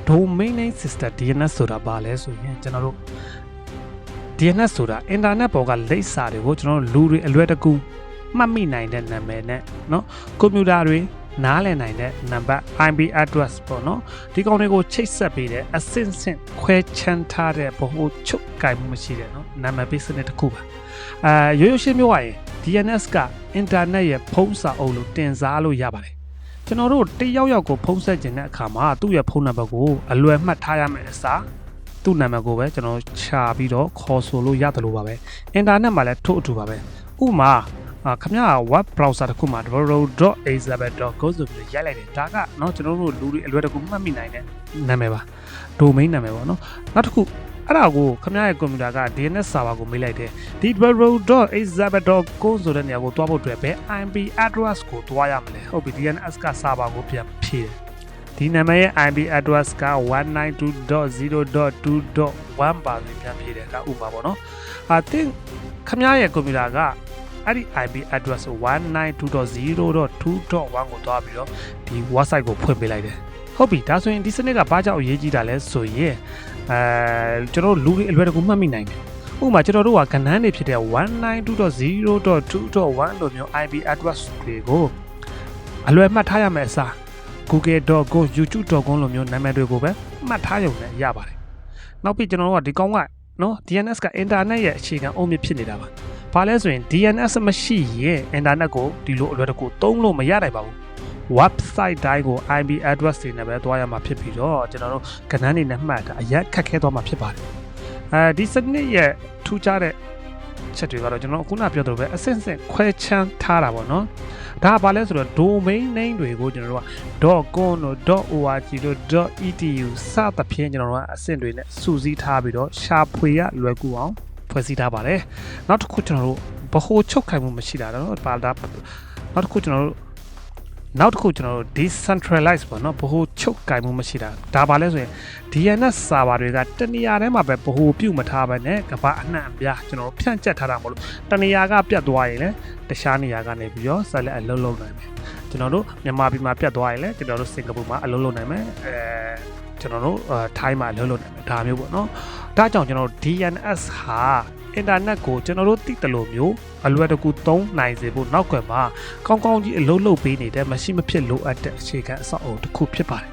domain name system DNS ဆိုတာဘာလဲဆိုရင်ကျွန်တော်တို့ DNS ဆိုတာ internet ပေါ်ကလိပ်စာတွေကိုကျွန်တော်တို့လူတွေအလွယ်တကူမှတ်မိနိုင်တဲ့နာမည်နဲ့เนาะကွန်ပျူတာတွေနားလည်နိုင်တဲ့နံပါတ် IP address ပေါ့เนาะဒီကောင်တွေကိုချိတ်ဆက်ပေးတဲ့အဆင့်ဆင့်ခွဲချမ်းထားတဲ့ဗဟိုချုပ်ကိုင်မှုမရှိတဲ့เนาะနာမည်ပေးစနစ်တစ်ခုပါရိုးရိုးရှင်းပြောရရင် DNS က internet ရဲ့ဖုန်းစာအုပ်လို့တင်စားလို့ရပါတယ်ကျွန်တော်တို့တယောက်ယောက်ကိုဖုန်းဆက်ခြင်းတဲ့အခါမှာသူ့ရဲ့ဖုန်းနံပါတ်ကိုအလွယ်မှတ်ထားရမယ်အစားသူ့နာမည်ကိုပဲကျွန်တော်ချပြီးတော့ခေါ်ဆိုလို့ရတယ်လို့ပါပဲ internet မှာလည်းထို့အတူပါပဲဥပမာခင်ဗျာ web browser တစ်ခုမှာ www.elizabeth.co ဆိုပြီးရိုက်လိုက်တယ်ဒါကเนาะကျွန်တော်တို့လူတွေအလွယ်တကူမှတ်မိနိုင်တဲ့နာမည်ပါ domain နာမည်ပေါ့เนาะနောက်တစ်ခုအဲ့ဒါကိုခင်ဗျားရဲ့ကွန်ပျူတာက DNS server ကိုမေးလိုက်တယ်ဒီ www.elizabeth.co ဆိုတဲ့နေရာကိုတွားဖို့အတွက်ဘယ် IP address ကိုတွားရမလဲဟုတ်ပြီ DNS က server ကိုပြန်ဖြည့်တယ်ဒီနာမည်ရဲ့ IP address က 192.0.2.1 ပါဆိုပြန်ဖြည့်တယ်ကဥပမာပေါ့နော်တင်ခင်ဗျားရဲ့ကွန်ပျူတာကအဲ့ဒီ IP address 192.0.2.1 ကိုတွားပြီးတော့ဒီ website ကိုဖွင့်ပေးလိုက်တယ်ဟုတ်ပြီဒါဆိုရင်ဒီစနစ်ကဘာကြောင့်အရေးကြီးတာလဲဆိုရင်ကျွန်တော်တို့လူတွေအလွယ်တကူမှတ်မိနိုင်တယ်ဥပမာကျွန်တော်တို့ကကဏ္ဍတွေဖြစ်တဲ့ 192.0.2.1 လိုမျိုး IP address တွေကိုအလွယ်မှတ်ထားရမယ်အစား google.com youtube.com လိုမျိုးနာမည်တွေကိုပဲမှတ်ထားရုံနဲ့ရပါတယ်နောက်ပြီးကျွန်တော်တို့ကဒီကောင်ကနော် DNS က internet ရဲ့အခြေခံအုံမြစ်ဖြစ်နေတာပါဘာလဲဆိုရင် DNS မရှိရင် internet ကိုဒီလိုအလွယ်တကူသုံးလို့မရနိုင်ပါဘူးwebsite တိုင်းကို IP address တွေနဲ့ပဲတွားရမှာဖြစ်ပြီးတော့ကျွန်တော်တို့ကဏ္ဍတွေနဲ့မှတ်တာအရက်ခက်ခဲသွားမှာဖြစ်ပါတယ်ဒီစနစ်ရဲ့ထူးခြားတဲ့ချက်တွေကတော့ကျွန်တော်ခုနပြောသလိုပဲအဆင့်ဆင့်ခွဲချမ်းထားတာပေါ့နော်ဒါကဘာလဲဆိုတော့ domain name တွေကိုကျွန်တော်တို့က .com တို့ .org တို့ .edu စသဖြင့်ကျွန်တော်တို့ကအဆင့်တွေနဲ့စုစည်းထားပြီးတော့ရှာဖွေရလွယ်ကူအောင်ဖွဲ့စည်းထားပါတယ်နောက်တစ်ခုကျွန်တော်တို့ဗဟိုချုပ်ခိုင်မှုမရှိတာတော့ပါတာနောက်တစ်ခုကျွန်တော်တို့decentralize ပေါ့နော်ဗဟိုချုပ်ကိုင်မှုမရှိတာဒါပါလဲဆိုရင် DNS server တွေကတနေရာထဲမှာပဲဗဟိုပြုတ်မထားဘဲနဲ့ကမ္ဘာအနှံ့အပြားကျွန်တော်ဖြန့်ကျက်ထားတာမဟုတ်လို့တနေရာကပြတ်သွားရင်လည်းတခြားနေရာကနေပြီးတော့ဆက်လက်အလုပ်လုပ်နိုင်မယ်ကျွန်တော်တို့မြန်မာပြည်မှာပြတ်သွားရင်လည်းကျွန်တော်တို့စင်ကာပူမှာအလုပ်လုပ်နိုင်မယ်ကျွန်တော်တို့ထိုင်းမှာအလုပ်လုပ်နိုင်မယ်ဒါမျိုးပေါ့နော်ဒါကြောင့်ကျွန်တော်တို့ DNS ဟာinternet ကိုကျွန်တော်တို့သိတယ်လို့မျိုးအလွယ်တကူသုံးနိုင်စေဖို့နောက်ကွယ်မှာကောင်းကောင်းကြီးအလုပ်လုပ်ပေးနေတဲ့မရှိမဖြစ်လိုအပ်တဲ့အခြေခံအဆောက်အအုံတစ်ခုဖြစ်ပါတယ်